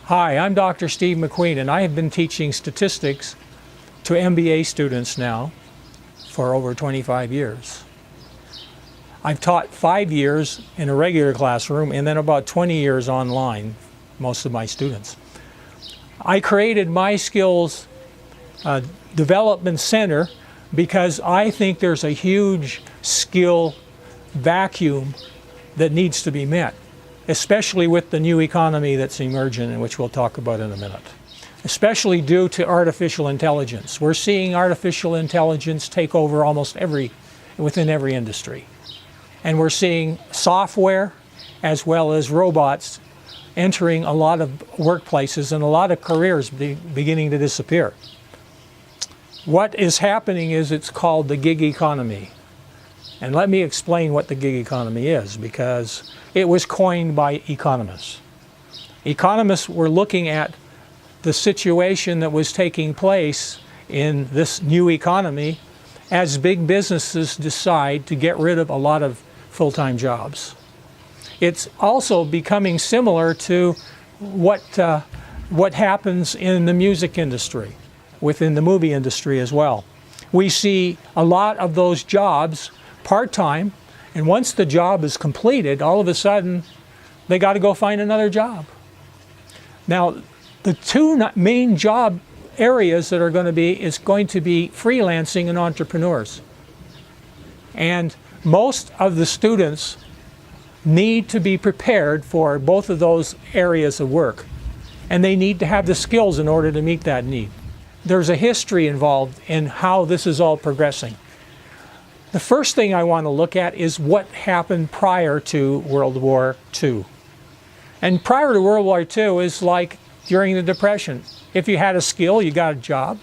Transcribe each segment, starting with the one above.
Hi, I'm Dr. Steve McQueen, and I have been teaching statistics to MBA students now for over 25 years. I've taught 5 years in a regular classroom and then about 20 years online, most of my students. I created My Skills Development Center because I think there's a huge skill vacuum that needs to be met, especially with the new economy that's emerging, and which we'll talk about in a minute. Especially due to artificial intelligence. We're seeing artificial intelligence take over within every industry. And we're seeing software as well as robots entering a lot of workplaces and a lot of careers beginning to disappear. What is happening is it's called the gig economy. And let me explain what the gig economy is, because it was coined by economists. Economists were looking at the situation that was taking place in this new economy as big businesses decide to get rid of a lot of full-time jobs. It's also becoming similar to what happens in the music industry, within the movie industry as well. We see a lot of those jobs part-time, and once the job is completed, all of a sudden they got to go find another job. Now, the two main job areas that are going to be freelancing and entrepreneurs. And most of the students need to be prepared for both of those areas of work, and they need to have the skills in order to meet that need. There's a history involved in how this is all progressing. The first thing I want to look at is what happened prior to World War II. And prior to World War II is like during the Depression. If you had a skill, you got a job.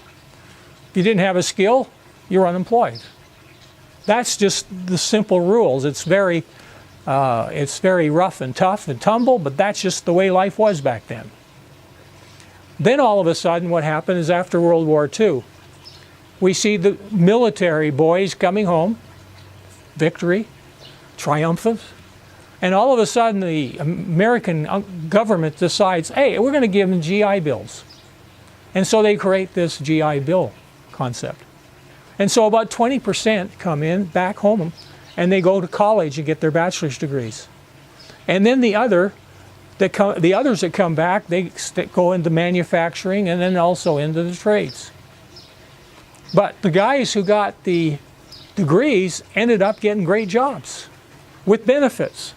If you didn't have a skill, you're unemployed. That's just the simple rules. It's very rough and tough and tumble, but that's just the way life was back then. Then all of a sudden what happened is after World War II, we see the military boys coming home, victory, triumphant, and all of a sudden the American government decides, hey, we're going to give them GI Bills. And so they create this GI Bill concept. And so about 20% come in, back home, and they go to college and get their bachelor's degrees. And then the others that come back, they go into manufacturing and then also into the trades. But the guys who got the degrees ended up getting great jobs with benefits.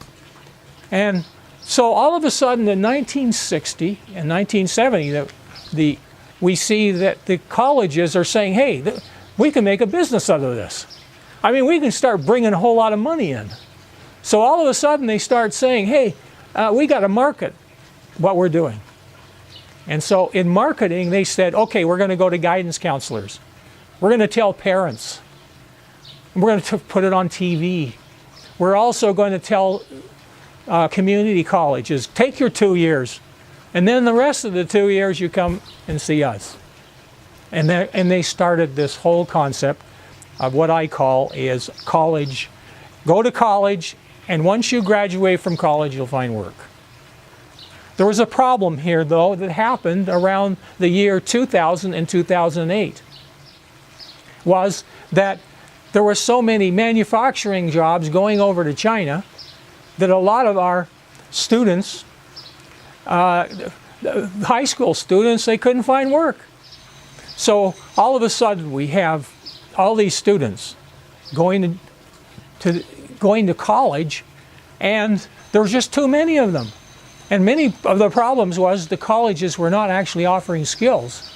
And so all of a sudden in 1960 and 1970, we see that the colleges are saying, hey, we can make a business out of this. I mean, we can start bringing a whole lot of money in. So all of a sudden they start saying, hey, we got to market what we're doing. And so in marketing, they said, okay, we're going to go to guidance counselors. We're going to tell parents. We're going to put it on TV. We're also going to tell community colleges, take your 2 years, and then the rest of the 2 years you come and see us. And they started this whole concept of what I call is college. Go to college, and once you graduate from college, you'll find work. There was a problem here, though, that happened around the year 2000 and 2008. Was that there were so many manufacturing jobs going over to China that a lot of our students, high school students, they couldn't find work. So all of a sudden we have all these students going to college, and there was just too many of them. And many of the problems was the colleges were not actually offering skills.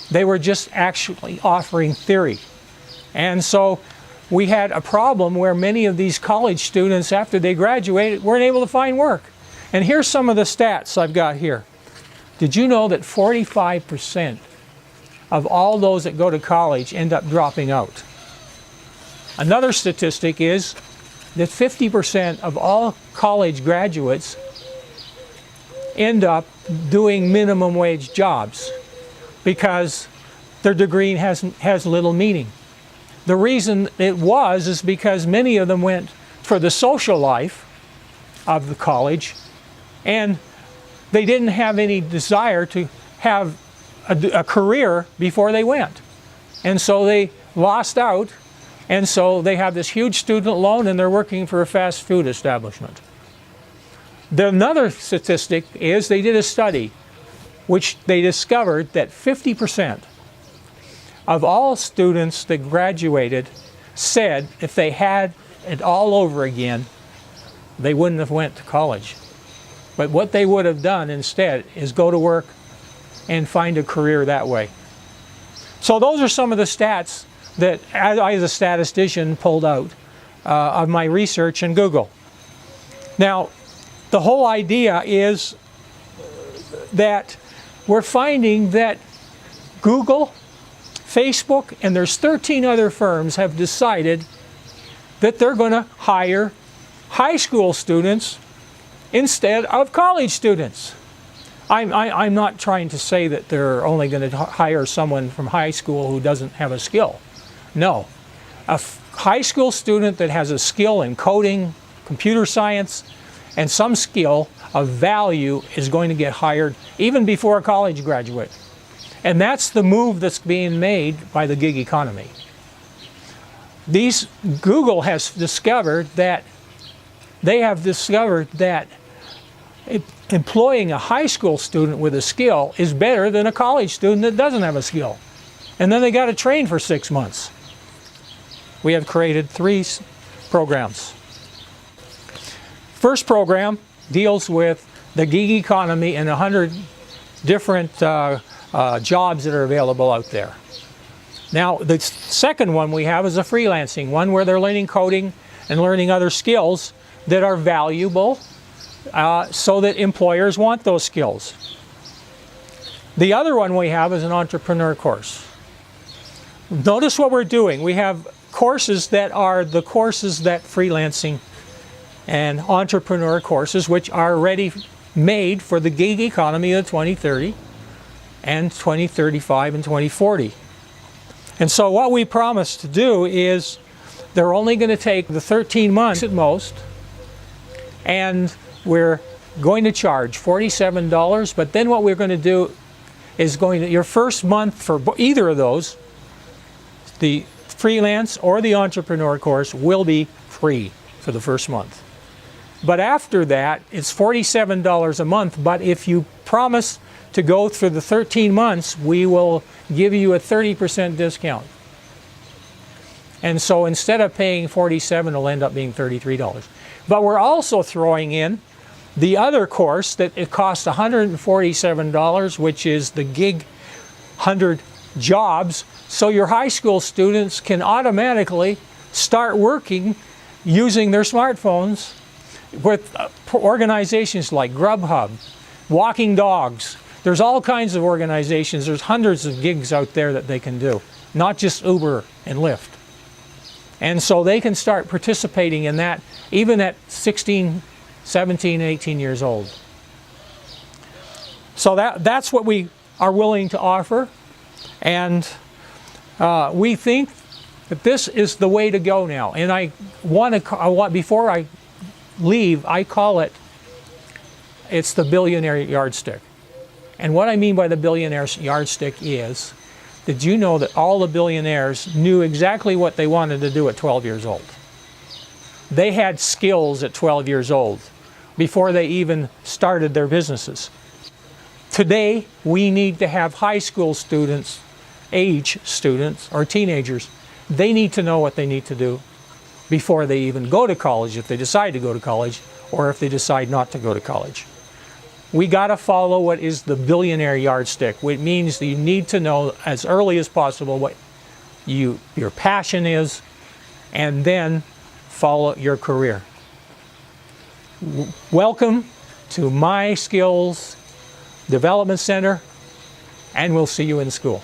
They were just actually offering theory. And so we had a problem where many of these college students, after they graduated, weren't able to find work. And here's some of the stats I've got here. Did you know that 45% of all those that go to college end up dropping out? Another statistic is that 50% of all college graduates end up doing minimum wage jobs because their degree has little meaning. The reason it is because many of them went for the social life of the college, and they didn't have any desire to have a career before they went. And so they lost out, and so they have this huge student loan and they're working for a fast food establishment. Another statistic is they did a study which they discovered that 50% of all students that graduated said if they had it all over again, they wouldn't have went to college. But what they would have done instead is go to work and find a career that way. So those are some of the stats that I, as a statistician, pulled out of my research in Google. Now, the whole idea is that we're finding that Google, Facebook, and there's 13 other firms have decided that they're going to hire high school students instead of college students. I'm not trying to say that they're only going to hire someone from high school who doesn't have a skill. No. A high school student that has a skill in coding, computer science, and some skill of value is going to get hired even before a college graduate. And that's the move that's being made by the gig economy. Google has discovered that employing a high school student with a skill is better than a college student that doesn't have a skill. And then they got to train for 6 months. We have created 3 programs. First program deals with the gig economy and 100 different jobs that are available out there. Now, the second one we have is a freelancing one where they're learning coding and learning other skills that are valuable so that employers want those skills. The other one we have is an entrepreneur course. Notice what we're doing. We have courses that are the courses that freelancing and entrepreneur courses, which are already made for the gig economy of 2030 and 2035 and 2040. And so what we promise to do is they're only going to take the 13 months at most, and we're going to charge $47, but then what we're going to do is your first month for either of those, the freelance or the entrepreneur course, will be free for the first month. But after that, it's $47 a month, but if you promise to go through the 13 months, we will give you a 30% discount. And so instead of paying $47, it'll end up being $33. But we're also throwing in the other course that it costs $147, which is the Gig 100 Jobs. So your high school students can automatically start working using their smartphones with organizations like Grubhub, Walking Dogs. There's all kinds of organizations. There's hundreds of gigs out there that they can do, not just Uber and Lyft. And so they can start participating in that even at 16, 17, 18 years old. So that's what we are willing to offer. And we think that this is the way to go now. And before I leave, I call it's the billionaire yardstick. And what I mean by the billionaire yardstick is, did you know that all the billionaires knew exactly what they wanted to do at 12 years old? They had skills at 12 years old before they even started their businesses. Today, we need to have high school students, age students, or teenagers. They need to know what they need to do before they even go to college, if they decide to go to college, or if they decide not to go to college. We got to follow what is the billionaire yardstick, which means that you need to know as early as possible what your passion is, and then follow your career. Welcome to My Skills Development Center, and we'll see you in school.